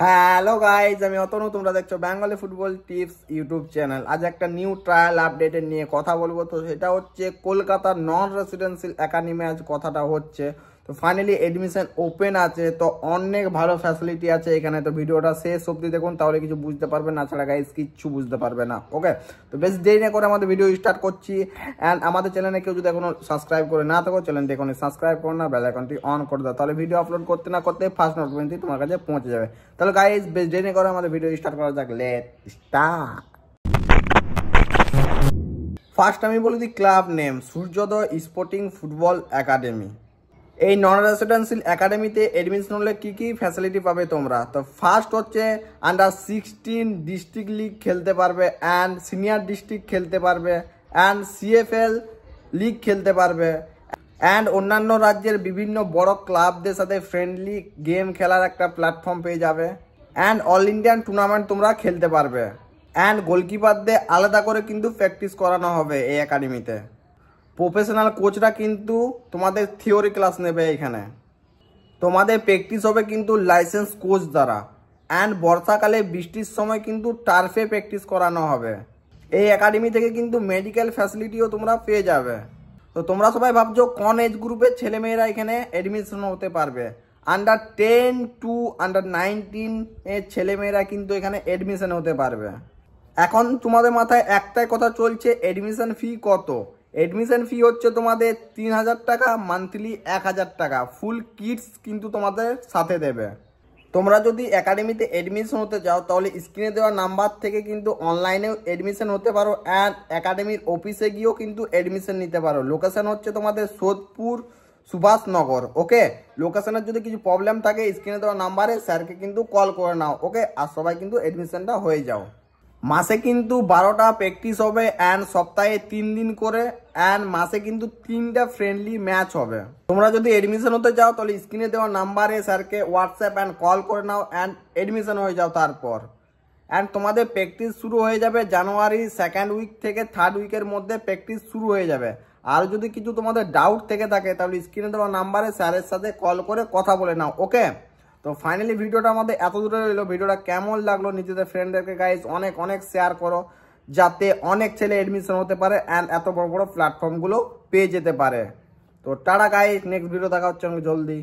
Hello guys, আমি অতনু। তোমরা দেখছো Bengali football tips YouTube channel. আজ একটা নিউ ট্রায়াল আপডেটের নিয়ে কথা বলবো। তো সেটা হচ্ছে কলকাতার নন রেসিডেন্সিয়াল একাডেমি। আজ কথাটা হচ্ছে তো ফাইনালি এডমিশন ওপেন আছে, তো অনেক ভালো ফ্যাসিলিটি আছে এখানে। তো ভিডিওটা শেষ অবধি দেখুন, তাহলে কিছু বুঝতে পারবেন, না ছাড়া গাইজ কিচ্ছু বুঝতে পারবে না। ওকে, তো বেশ দেরি না করে আমাদের ভিডিও স্টার্ট করছি। অ্যান্ড আমাদের চ্যানেলে কেউ যদি এখনো সাবস্ক্রাইব করে না থাকো, চ্যানেলটি এখন সাবস্ক্রাইব করো না, বেল আইকনটি অন করে দাও, তাহলে ভিডিও আপলোড করতে না করতে ফার্স্ট নোটিফিকেশনটি তোমার কাছে পৌঁছে যাবে। তাহলে গাইজ বেশ দেরি করে আমাদের ভিডিও স্টার্ট করা যাক। Let start. ফার্স্ট আমি বলে দিই ক্লাব নেম, সূর্যোদয় স্পোর্টিং ফুটবল একাডেমি। এই নন রেসিডেন্সিয়াল একাডেমিতে এডমিশন হলে কী কী ফ্যাসিলিটি পাবে তোমরা? তো ফার্স্ট হচ্ছে আন্ডার 16 ডিস্ট্রিক্ট লিগ খেলতে পারবে, অ্যান্ড সিনিয়র ডিস্ট্রিক্ট খেলতে পারবে, অ্যান্ড CFL লিগ খেলতে পারবে, অ্যান্ড অন্যান্য রাজ্যের বিভিন্ন বড় ক্লাবদের সাথে ফ্রেন্ডলি গেম খেলার একটা প্ল্যাটফর্ম পেয়ে যাবে, অ্যান্ড অল ইন্ডিয়ান টুর্নামেন্ট তোমরা খেলতে পারবে, অ্যান্ড গোলকিপারদের আলাদা করে কিন্তু প্র্যাকটিস করানো হবে এই একাডেমিতে। প্রফেশনাল কোচরা কিন্তু তোমাদের থিওরি ক্লাস নেবে এখানে। তোমাদের প্র্যাকটিস হবে কিন্তু লাইসেন্স কোচ দ্বারা, অ্যান্ড বর্ষাকালে বৃষ্টির সময় কিন্তু টার্ফে প্র্যাকটিস করানো হবে। এই একাডেমি থেকে কিন্তু মেডিকেল ফ্যাসিলিটিও তোমরা পেয়ে যাবে। তো তোমরা সবাই ভাবছো কোন এজ গ্রুপের ছেলেমেয়েরা এখানে এডমিশন হতে পারবে? আন্ডার 10 টু আন্ডার 19 এর ছেলেমেয়েরা কিন্তু এখানে এডমিশন হতে পারবে। এখন তোমাদের মাথায় একটাই কথা চলছে, এডমিশন ফি কত? এডমিশন ফি হচ্ছে তোমাদের 3000 টাকা, মান্থলি 1000 টাকা। ফুল কিটস কিন্তু তোমাদের সাথে দেবে। তোমরা যদি একাডেমিতে এডমিশন হতে চাও, তাহলে স্ক্রিনে দেওয়া নাম্বার থেকে কিন্তু অনলাইনেও এডমিশন হতে পারো, অ্যান্ড একাডেমির অফিসে গিয়েও কিন্তু এডমিশন নিতে পারো। লোকেশন হচ্ছে তোমাদের সোদপুর, সুভাষনগর। ওকে, লোকেশনের যদি কিছু প্রবলেম থাকে স্ক্রিনে দেওয়া নাম্বারে স্যারকে কিন্তু কল করে নাও। ওকে, আর সবাই কিন্তু এডমিশনটা হয়ে যাও। মাসে কিন্তু 12টা প্র্যাকটিস হবে, অ্যান্ড সপ্তাহে 3 দিন করে, অ্যান্ড মাসে কিন্তু 3টা ফ্রেন্ডলি ম্যাচ হবে। তোমরা যদি এডমিশন হতে চাও, তাহলে স্ক্রিনে দেওয়া নাম্বারে স্যারকে হোয়াটসঅ্যাপ অ্যান্ড কল করে নাও, অ্যান্ড এডমিশন হয়ে যাও তারপর। অ্যান্ড তোমাদের প্র্যাকটিস শুরু হয়ে যাবে জানুয়ারি 2nd উইক থেকে 3rd উইকের মধ্যে প্র্যাকটিস শুরু হয়ে যাবে। আর যদি কিছু তোমাদের ডাউট থেকে থাকে, তাহলে স্ক্রিনে দেওয়া নাম্বারে স্যারের সাথে কল করে কথা বলে নাও। ওকে, তো ফাইনালি ভিডিওটা আমাদের এত দূরে রইলো। ভিডিওটা কেমন লাগলো নিজেদের ফ্রেন্ডদেরকে গাইজ অনেক অনেক শেয়ার করো, যাতে অনেক ছেলে এডমিশন হতে পারে, অ্যান্ড এত বড় বড় প্ল্যাটফর্মগুলো পেয়ে যেতে পারে। তো টাটা গাইজ, নেক্সট ভিডিও দেখা হচ্ছে জলদি।